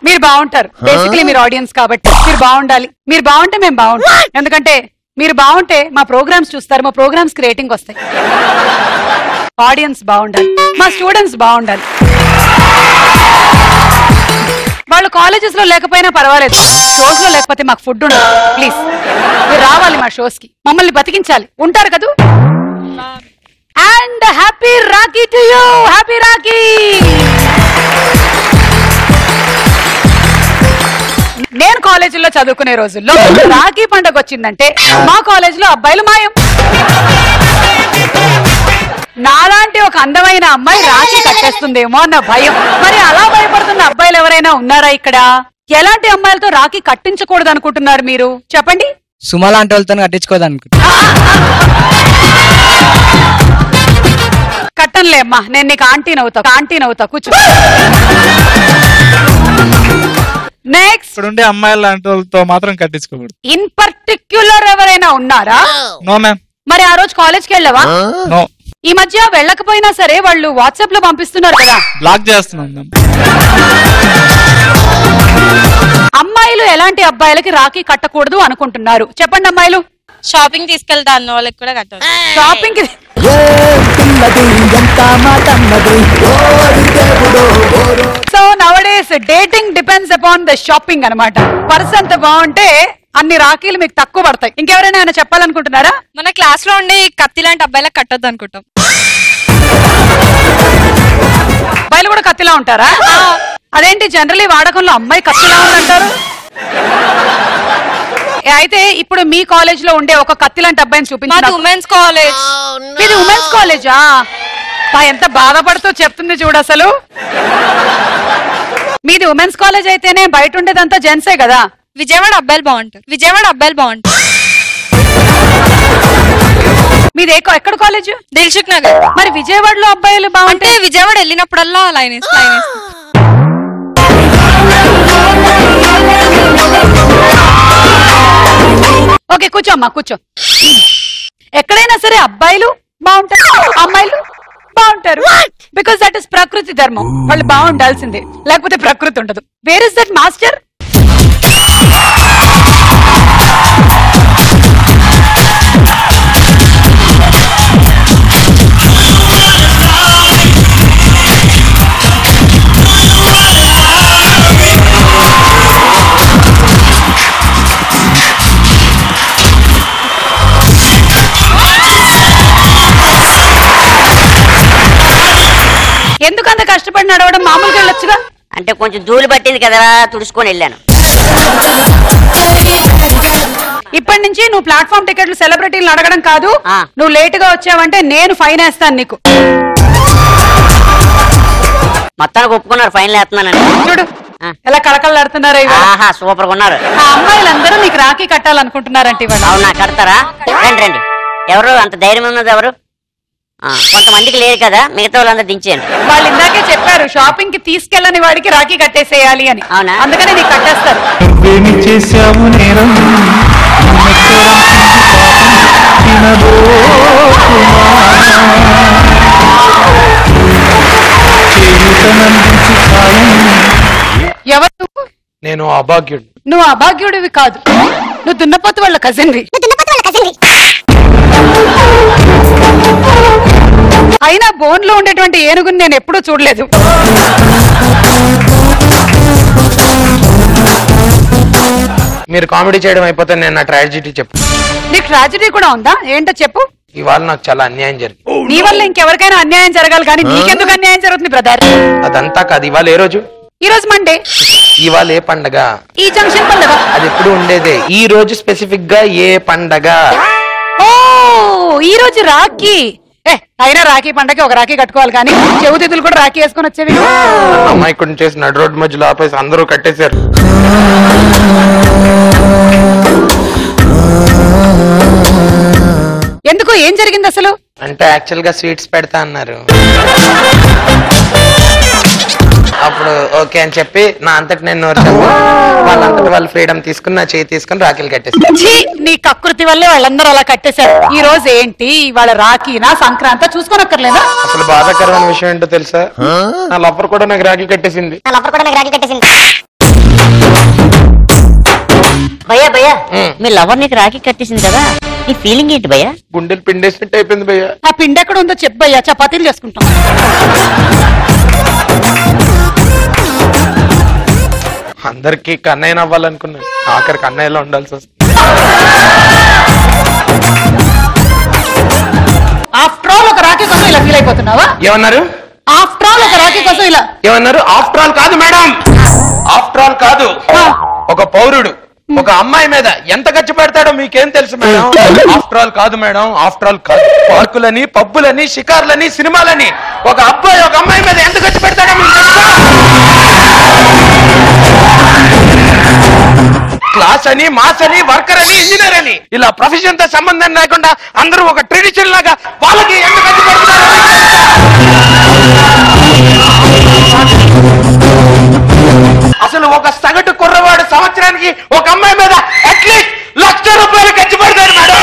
మీరు బాగుంటారు. బేసికలీ మీరు ఆడియన్స్ కాబట్టి మీరు బాగుండాలి. మీరు బాగుంటే మేము బాగుంటాం. ఎందుకంటే మీరు బాగుంటే మా ప్రోగ్రామ్స్ చూస్తారు, మా ప్రోగ్రామ్స్ కి రేటింగ్ వస్తాయి. ఆడియన్స్ బాగుండాలి, మా స్టూడెంట్స్ బాగుండాలి. వాళ్ళు కాలేజెస్ లో లేకపోయినా పర్వాలేదు, షోస్ లో లేకపోతే మాకు ఫుడ్ ఉండదు. ప్లీజ్ మీరు రావాలి మా షోస్ కి, మమ్మల్ని బతికించాలి. ఉంటారు కదా? And happy Rakhi to you. Happy Rakhi. నేను కాలేజీలో చదువుకునే రోజుల్లో రాఖీ పండుగ వచ్చిందంటే మా కాలేజీలో అబ్బాయిలు మాయం. నాలాంటి ఒక అందమైన అమ్మాయి రాఖీ కట్టేస్తుందేమో అన్న భయం. మరి అలా భయపడుతున్న అబ్బాయిలు ఎవరైనా ఉన్నారా ఇక్కడ? ఎలాంటి అమ్మాయిలతో రాఖీ కట్టించకూడదు అనుకుంటున్నారు మీరు? చెప్పండి. సుమ లాంటి వాళ్ళతో కట్టించుకోదు అనుకుంటా. కట్టనులే అమ్మా, నేను నీకు ఆంటీ నవ్వుతా కూర్చో. నెక్స్ట్, ఇక్కడ ఉండే అమ్మాయిల లాంటి వాళ్ళతో మాత్రం కట్టించుకోకూడదు. ఇన్ పర్టిక్యులర్ ఎవరైనా ఉన్నారా? No ma'am. మరి ఆ రోజు కాలేజ్కి వెళ్ళావా? నో. ఈ మధ్య వెళ్ళకపోయినా సరే వాళ్ళు వాట్సాప్ లో పంపిస్తున్నారు కదా. బ్లాక్ చేస్తున్నాం. అమ్మాయిలు ఎలాంటి అబ్బాయిలకి రాఖీ కట్టకూడదు అనుకుంటున్నారు? చెప్పండి అమ్మాయిలు. షాపింగ్ తీసుకెళ్తా అన్న వాళ్ళకి కూడా కట్టాలి. Shopping so nowadays dating depends upon the shopping అన్నమాట. పర్స్ అంత బాగుంటే అన్ని రాఖీలు మీకు తక్కువ పడతాయి. ఇంకెవరైనా ఏమైనా చెప్పాలనుకుంటున్నారా? మన క్లాస్ లో ఉండే కత్తి లాంటి అబ్బాయిలకు కట్టొద్దు అనుకుంటాం. అబ్బాయిలు కూడా కత్తిలా ఉంటారా? అదేంటి జనరలీ వాడకంలో అమ్మాయి కత్తిలా ఉందంటారు? అయితే ఇప్పుడు మీ కాలేజ్ లో ఉండే ఒక కత్తి లాంటి అబ్బాయిని చూపించారు. Women's college. మీది ఉమెన్స్ కాలేజా? ఎంత బాధపడుతూ చెప్తుంది చూడు అసలు. మీది ఉమెన్స్ కాలేజ్ అయితేనే బయట ఉండేదంతా జెంట్సే కదా. విజయవాడ అబ్బాయిలు బాగుంటారు. మీది ఎక్కడ కాలేజ్? దిల్సుఖ్ నగర్. మరి విజయవాడలో అబ్బాయిలు బాగుంటే విజయవాడ వెళ్ళినప్పుడల్లా లైన్. ఓకే కూర్చోమ్మా, కూర్చో. ఎక్కడైనా సరే అబ్బాయిలు బాగుంటారు, అమ్మాయిలు బాగుంటారు. బికాస్ దట్ ఇస్ ప్రకృతి ధర్మం. వాళ్ళు బాగుండాల్సిందే, లేకపోతే ప్రకృతి ఉండదు. Where is that master? ఎందుకంత కష్టపడి నడవడం? మామూలుగా వెళ్ళొచ్చుగా. అంటే కొంచెం ధూళి పట్టింది కదా, తుడుచుకొని వెళ్ళాను. ఇప్పటి నుంచి నువ్వు ప్లాట్ఫామ్ టికెట్లు సెలబ్రిటీలు అడగడం కాదు. నువ్వు లేట్ గా వచ్చావంటే నేను ఫైన్ వేస్తాను నీకు. మొత్తానికి ఒప్పుకున్నారు, ఫైన్ వేస్తున్నాను. చూడు ఎలా కళకళలాడుతున్నారు. సూపర్ గా ఉన్నారు. ఆ అమ్మాయిలందరూ నీకు రాఖీ కట్టాలనుకుంటున్నారంటే ఇవాళ. అవునా? కడతారా? రండి రండి. ఎవరు అంత ధైర్యం ఉన్నది? ఎవరు? కొంతమందికి లేదు కదా, మిగతా వాళ్ళందరూ దించేయండి. వాళ్ళు ఇందాకే చెప్పారు షాపింగ్ కి తీసుకెళ్ళని వాడికి రాఖీ కట్టేసేయాలి అని. అవునా? అందుకనే నీకు కట్టేస్తారు. ఎవరు? నేను అభాగ్యుడు. నువ్వు అభాగ్యుడివి కాదు, నువ్వు దున్నపోతు వాళ్ళ కజిన్వి. అయినా బోన్ లో ఉండేటువంటి ఏనుగుని నేను ఎప్పుడూ చూడలేదు. మీరు కామెడీ చేయడం అయిపోతే నేను నా ట్రాజెడీ చెప్పు. నీకు ట్రాజెడీ కూడా ఉందా? ఏంటో చెప్పు. ఇవాళ నాకు చాలా అన్యాయం జరిగింది. నీ వల్ల ఇంకెవరికైనా అన్యాయం జరగాలి కానీ నీకెందుకు అన్యాయం జరుగుతుంది బ్రదర్? అదంతా కాదు. ఇవాళ ఏ రోజు? ఈ రోజు మండే. ఇవాళ ఏ పండగ? ఈ జంక్షన్ పండగ. అది ఎప్పుడు ఉండేదే. ఈ రోజు స్పెసిఫిక్ గా ఏ పండగ? ఓ ఈ రోజు రాఖీ. అయినా రాఖీ పండగకి ఒక రాఖీ కట్టుకోవాలి కానీ చెవుతిథులు కూడా రాఖీ వేసుకొని వచ్చేవి. అమ్మాయి కొన్ని చేసి నడు రోడ్డు మధ్యలో ఆపేసి అందరూ కట్టేశారు. ఎందుకు ఏం జరిగింది అసలు? అంటే యాక్చువల్ గా స్వీట్స్ పెడతా అన్నారు. అప్పుడు ఓకే అని చెప్పి నా అంతటి నేను నోర్చాను. వాళ్ళంతటి వాళ్ళు ఫ్రీడమ్ తీసుకుని నా చేయి తీసుకుని రాఖీలు కట్టేసి. నీ కకృతి వల్లే వాళ్ళందరూ అలా కట్టేశారు. ఈ రోజు ఏంటి వాళ్ళ రాఖీనా సంక్రాంతి చూసుకోనక్కర్లేదా? అసలు బాధాకరమైన విషయం ఏంటో తెలుసా? నా లవ్వర్ కూడా నాకు రాఖీ కట్టేసింది. భయ్యా భయ్యా మీ లవర్ నీకు రాఖీ కట్టేసింది కదా, నీ ఫీలింగ్ ఏంటి భయ్యా? గుండెలు పిండేసినట్టు అయిపోయింది భయ్యా. ఆ పిండి ఎక్కడ ఉందో చెప్పు భయ్యా, చపాతీలు చేసుకుంటాం. అందరికి కన్నయ్య అవ్వాలనుకున్నాను, ఆఖరికి కన్నయ్యలో ఉండాల్సి వస్తుంది. ఆఫ్టర్ ఆల్ ఒక రాఖీ కోసం ఇలా ఫీల్ అయిపోతున్నావా? ఏమన్నారు? ఆఫ్టర్ ఆల్ ఒక రాఖీ కోసం ఇలా ఏమన్నారు? ఆఫ్టర్ ఆల్ కాదు మేడం, ఆఫ్టర్ ఆల్ కాదు. ఒక పౌరుడు ఒక అమ్మాయి మీద ఎంత ఖర్చు పెడతాడో మీకేం తెలుసు మేడం? ఆఫ్టర్ ఆల్ కాదు మేడం, ఆఫ్టర్ ఆల్ కాదు. పార్కులని, పబ్బులని, షికార్లని, సినిమాలని ఒక అబ్బాయి ఒక అమ్మాయి మీద ఎంత ఖర్చు పెడతాడో మీకు తెలుసా? క్లాస్ అని, మాస్ అని, వర్కర్ అని, ఇంజనీర్ అని ఇలా ప్రొఫెషన్ తో సంబంధం లేకుండా అందరూ ఒక ట్రెడిషన్ లాగా వాళ్ళకి ఎంత ఖర్చు పెడతారో మీకు తెలుసా? అసలు ఒక సగటు కుర్రవాడు సంవత్సరానికి ఒక అమ్మాయి మీద అట్లీస్ట్ ₹1,00,000 ఖర్చు పెడతాడు మేడం.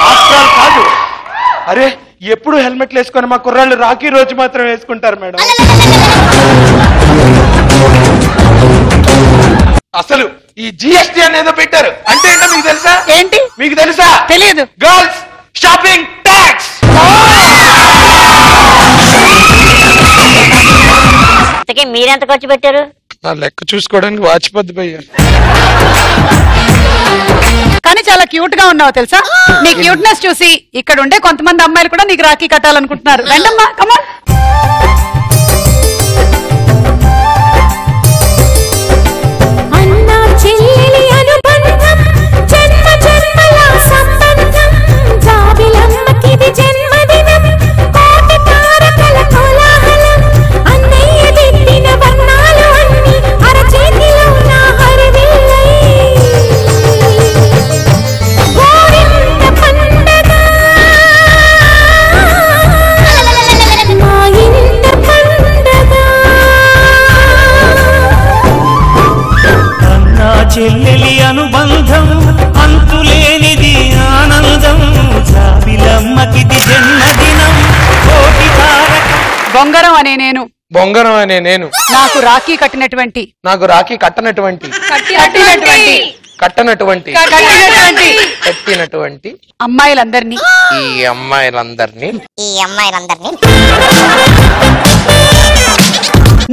ఆఫ్టర్ ఆల్ కాదు. అరే ఎప్పుడు హెల్మెట్లు వేసుకొని మా కుర్రాళ్ళు రాఖీ రోజు మాత్రం వేసుకుంటారు మేడం. అసలు ఈ జిఎస్టీ అనేది పెట్టారు అంటే ఏంటో మీకు తెలుసా? ఏంటి? మీకు తెలుసా? తెలియదు. Girls shopping tax. మీరెంత ఖర్చు పెట్టారు? నా లెక్క చూసుకోవడానికి వాచిపోద్ది భయ్యా. కానీ చాలా క్యూట్ గా ఉన్నావు తెలుసా? నీ క్యూట్నెస్ చూసి ఇక్కడ ఉండే కొంతమంది అమ్మాయిలు కూడా నీకు రాఖీ కట్టాలనుకుంటున్నారు. రండమ్మా, కమాన్. చెల్లెలి అనుబంధం అంతులేనిది ఆనందం, జాబిలమ్మకిది జన్మదినం, కోటి తారక. బొంగరం అనే నేను, బొంగరం అనే నేను, నాకు రాఖీ కట్టినటువంటి, నాకు రాఖీ కట్టనటువంటి అమ్మాయిలందరినీ ఈ అమ్మాయిలందరినీ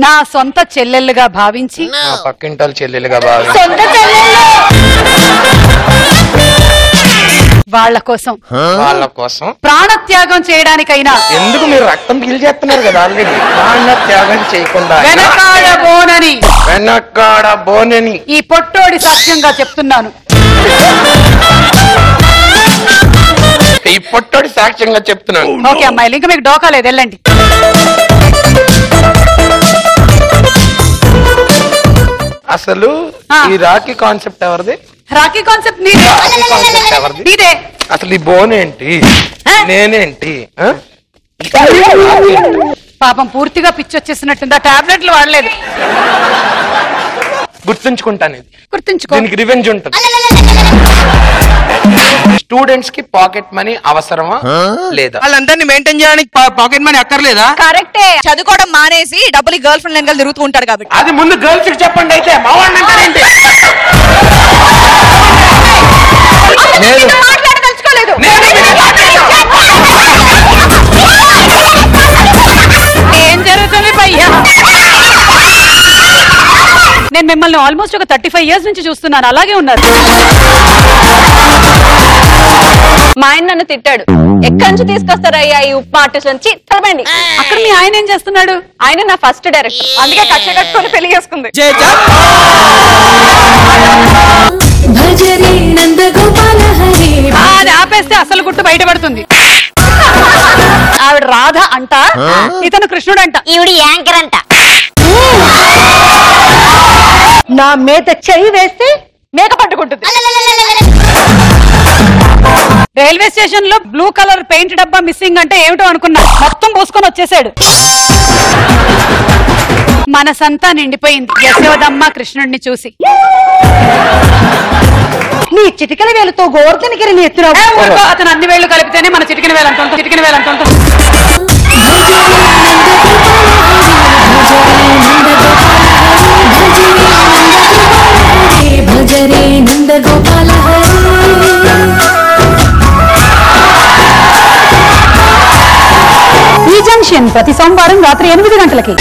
నా సొంత చెల్లెళ్ళుగా భావించి, నా పక్కింటల చెల్లెలుగా భావించి వాళ్ళ కోసం ప్రాణత్యాగం చేయడానికైనా ఎందుకు మీరు రక్తం పీల్చేస్తున్నారు కదా ఆల్రెడీ. ప్రాణత్యాగం చేయకుండా వెనకాడబోనని ఈ పొట్టోడి సాక్ష్యంగా చెప్తున్నాను. ఈ పొట్టోడి సాక్ష్యంగా చెప్తున్నాను. ఓకే అమ్మాయిలు, ఇంకా మీకు డోకా లేదు, వెళ్ళండి. అసలు ఈ రాఖీ కాన్సెప్ట్ ఎవరిది? రాఖీ కాన్సెప్ట్ నీదే. అసలు ఈ బోన్ ఏంటి, నేనేంటి? పాపం పూర్తిగా పిచ్చి వచ్చేసినట్టుంది, ఆ టాబ్లెట్లు వాడలేదు. గుర్తుంచుకుంటాను, ఇది గుర్తుంచుకో. దీనికి రివెంజ్ ఉంటుంది. స్టూడెంట్స్ కి పాకెట్ మనీ అవసరమా లేదా? వాళ్ళందరినీ మెయింటైన్ చేయడానికి పాకెట్ మనీ అక్కర్లేదా? కరెక్టే, చదువుకోవడం మానేసి డబ్బులు గర్ల్ ఫ్రెండ్ వెనకాల తిరుగుతూ ఉంటాడు కాబట్టి. అది ముందు గర్ల్స్ కి చెప్పండి, అయితే మా వాడిని అంటారేంటి? ఏం జరుగుతుంది భయ్యా? నేను మిమ్మల్ని ఆల్మోస్ట్ ఒక 35 years నుంచి చూస్తున్నాను, అలాగే ఉన్నారు. మా ఆయన నన్ను తిట్టాడు. ఎక్కడి నుంచి తీసుకొస్తారయ్యా ఈ ఉప్మా ఆర్టిస్ట్ నుంచి తలబండి. అక్కడ మీ ఆయన ఏం చేస్తున్నాడు? ఆయన నా ఫస్ట్ డైరెక్టర్, అందుకే కక్ష కట్టుకొని పెళ్లి చేసుకుంది. అది ఆపేస్తే అసలు గుట్టు బయటపడుతుంది. ఆవిడ రాధ అంట, ఇతను కృష్ణుడు అంట, ఈవిడ యాంకర్ అంట. నా మీద చెయ్యి వేస్తే మేక పట్టుకుంటుంది. రైల్వే స్టేషన్ లో బ్లూ కలర్ పెయింట్ డబ్బా మిస్సింగ్ అంటే ఏమిటో అనుకున్నా, మొత్తం పూసుకొని వచ్చేసాడు. మనసంతా నిండిపోయింది యశోదమ్మ కృష్ణుడిని చూసి. నీ చిటికల వేలుతో గోవర్ధనగిరిని ఎత్తురావు. అతను అన్ని వేళ్లు కలిపితేనే మన చిటికిన వేలంటుంటాం, చిటికిన వేలంటుంటాం. ఈ జంక్షన్ ప్రతి సోమవారం రాత్రి 8 గంటలకి.